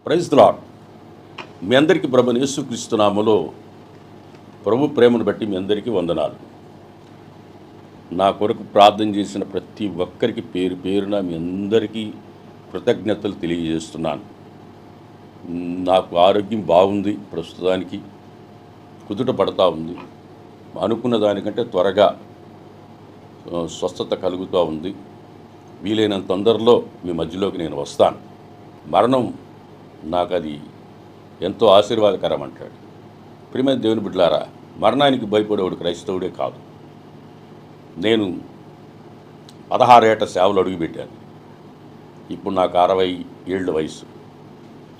Praise the lord. మీ అందరికీ ప్రభువైన యేసుక్రీస్తు నామములో ప్రభు ప్రేమను బట్టి మీ అందరికీ వందనాలు. నా కొరకు ప్రార్థన చేసిన ప్రతి ఒక్కరికి పేరు పేరున మీ అందరికీ కృతజ్ఞతలు తెలియజేస్తున్నాను. నాకు ఆరోగ్యం బాగుంది, ప్రస్తుతానికి కుదుట పడతా ఉంది. అనుకున్న దానికంటే త్వరగా స్వస్థత కలుగుతూ ఉంది. వీలైనంత తొందరలో మీ మధ్యలోకి నేను వస్తాను. మరణం నాకు అది ఎంతో ఆశీర్వాదకరం అంటాడు. ప్రియమైన దేవుని బిడ్డలారా, మరణానికి భయపడేవాడు క్రైస్తవుడే కాదు. నేను 16 ఏట సేవలు అడుగుపెట్టాను. ఇప్పుడు నాకు 60 ఏళ్ళ వయసు.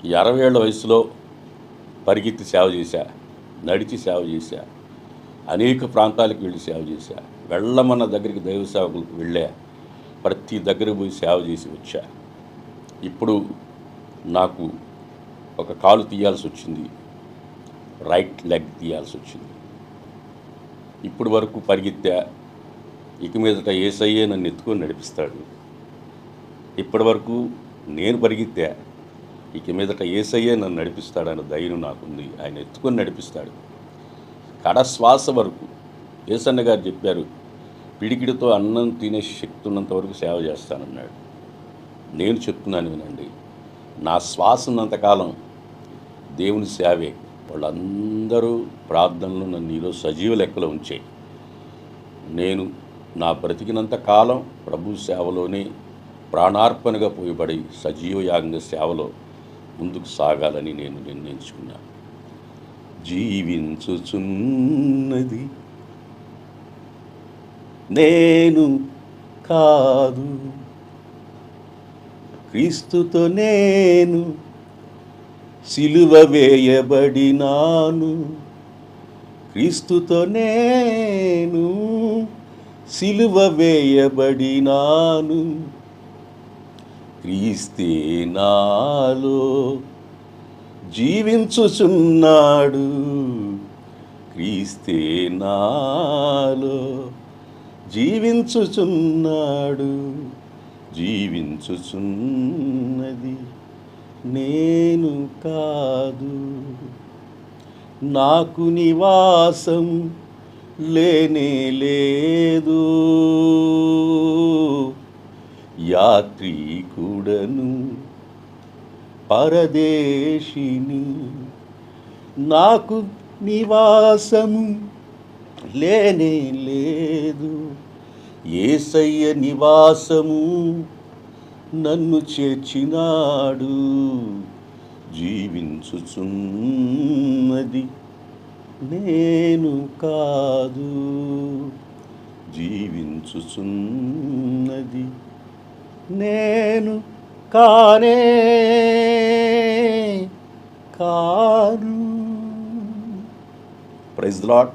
ఈ 60 ఏళ్ళ వయసులో పరిగెత్తి సేవ చేశా, నడిచి సేవ చేశా, అనేక ప్రాంతాలకు వెళ్ళి సేవ చేశా, వెళ్ళమన్న దగ్గరికి దైవ సేవకులకు వెళ్ళా, ప్రతి దగ్గరకు పోయి సేవ చేసి వచ్చా. ఇప్పుడు నాకు ఒక కాలు తీయాల్సి వచ్చింది, రైట్ లెగ్ తీయాల్సి వచ్చింది. ఇప్పుడు వరకు పరిగెత్తా, ఇక మీదట యేసయ్యే నన్ను ఎత్తుకొని నడిపిస్తాడు. ఇప్పటి వరకు నేను పరిగెత్తా, ఇక మీదట యేసయ్యే నన్ను నడిపిస్తాడన్న ధైర్యం నాకుంది. ఆయన ఎత్తుకొని నడిపిస్తాడు. కడశ్వాస వరకు యేసన్న గారు చెప్పారు, పిడికిడితో అన్నం తినే శక్తి ఉన్నంత వరకు సేవ చేస్తానన్నాడు. నేను చెప్తున్నాను వినండి, నా శ్వాస ఉన్నంతకాలం దేవుని సేవే. వాళ్ళందరూ ప్రార్థనలు నన్ను ఈరోజు సజీవ లెక్కలో ఉంచాయి. నేను నా బ్రతికినంత కాలం ప్రభు సేవలోనే ప్రాణార్పణగా పోయబడి సజీవ యాగంగా సేవలో ముందుకు సాగాలని నేను నిర్ణయించుకున్నాను. జీవించుచున్నది నేను కాదు, క్రీస్తుతో నేను సిలువ వేయబడినాను. క్రీస్తుతో నేను సిలువ వేయబడినాను. క్రీస్తే నాలో జీవించుచున్నాడు. క్రీస్తే నాలో జీవించుచున్నాడు. జీవించుచున్నది నేను కాదు, నాకు నివాసం లేనే లేదు. యాత్రికుడను, పరదేశిని, నాకు నివాసము లేనే లేదు. యేసయ్య నివాసము నన్ను చేర్చినాడు. జీవించుచున్నది నేను కాదు, జీవించుచున్నది నేను కానే కాదు. Praise the lord.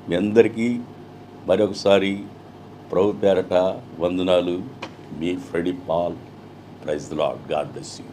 మీ అందరికీ మరొకసారి ప్రభు పేరట వందనాలు. మీ Freddy Paul. Praise the Lord. God bless you.